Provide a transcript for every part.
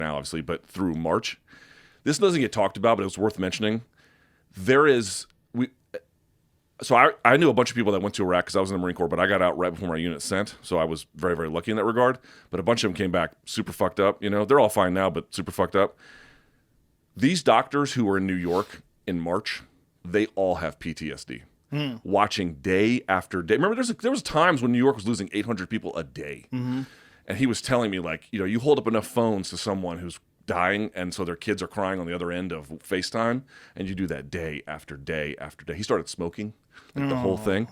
now, obviously, but through March. This doesn't get talked about, but it was worth mentioning. So I knew a bunch of people that went to Iraq because I was in the Marine Corps, but I got out right before my unit sent, so I was very, very lucky in that regard. But a bunch of them came back super fucked up. They're all fine now, but super fucked up. These doctors who were in New York in March, they all have PTSD. Watching day after day. Remember, there was times when New York was losing 800 people a day. And he was telling me, like, you hold up enough phones to someone who's dying, and so their kids are crying on the other end of FaceTime, and you do that day after day after day. He started smoking, like the whole thing.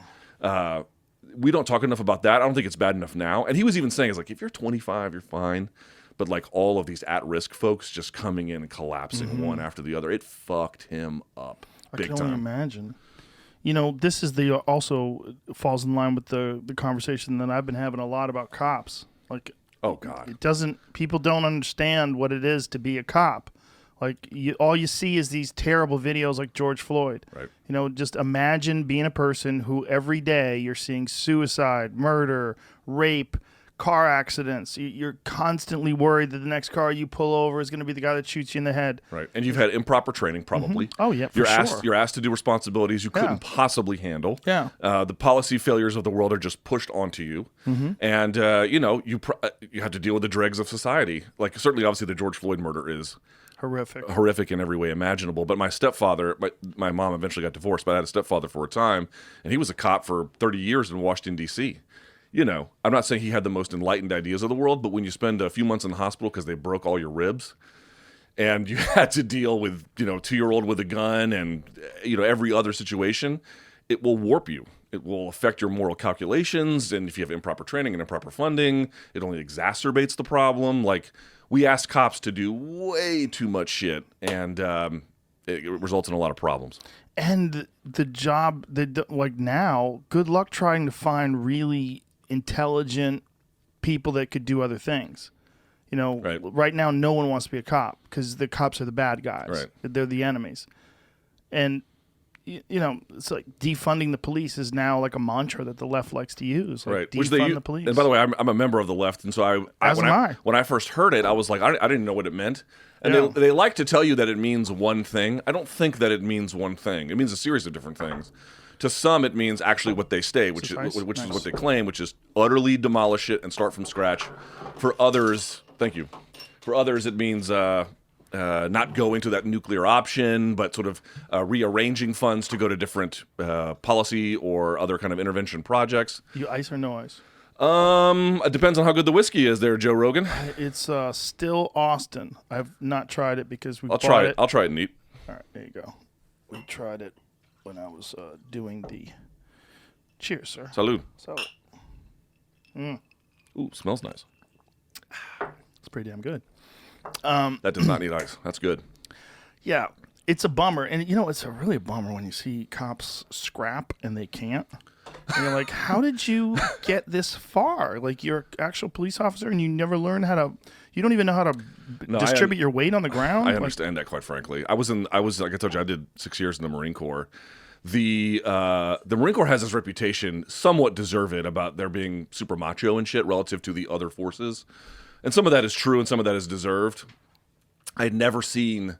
We don't talk enough about that. I don't think it's bad enough now. And he was even saying, if you're 25, you're fine. But like all of these at-risk folks just coming in and collapsing one after the other, it fucked him up big time. I can only imagine. This is also falls in line with the conversation that I've been having a lot about cops. Like, oh God, people don't understand what it is to be a cop. Like, all you see is these terrible videos like George Floyd. Right. Just imagine being a person who every day you're seeing suicide, murder, rape, car accidents. You're constantly worried that the next car you pull over is going to be the guy that shoots you in the head. Right. And you've had improper training, probably. Oh, yeah, You're asked to do responsibilities you couldn't possibly handle. Yeah. The policy failures of the world are just pushed onto you. And, you have to deal with the dregs of society. Like, certainly, obviously, the George Floyd murder is horrific in every way imaginable. But my stepfather, my mom eventually got divorced, but I had a stepfather for a time, and he was a cop for 30 years in Washington, D.C. I'm not saying he had the most enlightened ideas of the world, but when you spend a few months in the hospital because they broke all your ribs, and you had to deal with, 2-year-old with a gun and, every other situation, it will warp you. It will affect your moral calculations, and if you have improper training and improper funding, it only exacerbates the problem. Like, we ask cops to do way too much shit, and it results in a lot of problems. And the job, now, good luck trying to find really intelligent people that could do other things. Right now, no one wants to be a cop because the cops are the bad guys. Right. They're the enemies. And, it's like defunding the police is now like a mantra that the left likes to use. Like, right. Defund the police. And by the way, I'm a member of the left. And so when I first heard it, I was like, I didn't know what it meant. And they like to tell you that it means one thing. I don't think that it means one thing. It means a series of different things. To some, it means actually what they say, which is what they claim, which is utterly demolish it and start from scratch. For others, thank you. For others, it means not going to that nuclear option, but sort of rearranging funds to go to different policy or other kind of intervention projects. You ice or no ice? It depends on how good the whiskey is there, Joe Rogan. It's still Austin. I've not tried it because I'll try it. I'll try it neat. All right, there you go. We tried it when I was doing the... Cheers, sir. Salud. Salud. Ooh, smells nice. It's pretty damn good. That does not need ice. That's good. Yeah, it's a bummer. And, it's really a bummer when you see cops scrap and they can't. And you're like, how did you get this far? Like, you're an actual police officer and you never learn how to... You don't even know how to distribute your weight on the ground? I understand that, quite frankly. I was, like I told you, I did 6 years in the Marine Corps. The Marine Corps has this reputation, somewhat deserved, about there being super macho and shit relative to the other forces. And some of that is true and some of that is deserved. I had never seen...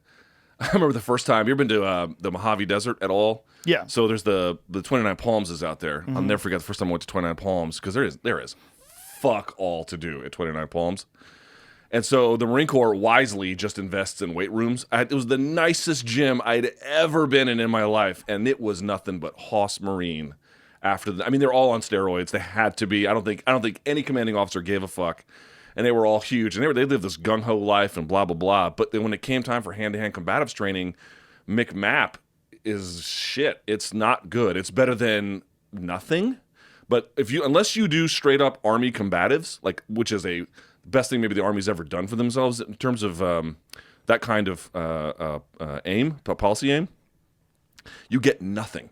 I remember the first time. You ever been to the Mojave Desert at all? Yeah. So there's the 29 Palms is out there. I'll never forget the first time I went to 29 Palms because there is fuck all to do at 29 Palms. And so the Marine Corps wisely just invests in weight rooms. It was the nicest gym I'd ever been in my life, and it was nothing but Hoss Marine. They're all on steroids. They had to be. I don't think any commanding officer gave a fuck. And they were all huge, and they lived this gung-ho life and blah, blah, blah. But then when it came time for hand-to-hand combatives training, McMap is shit. It's not good. It's better than nothing. But unless you do straight-up Army combatives, which is the best thing maybe the Army's ever done for themselves in terms of that kind of policy aim, you get nothing.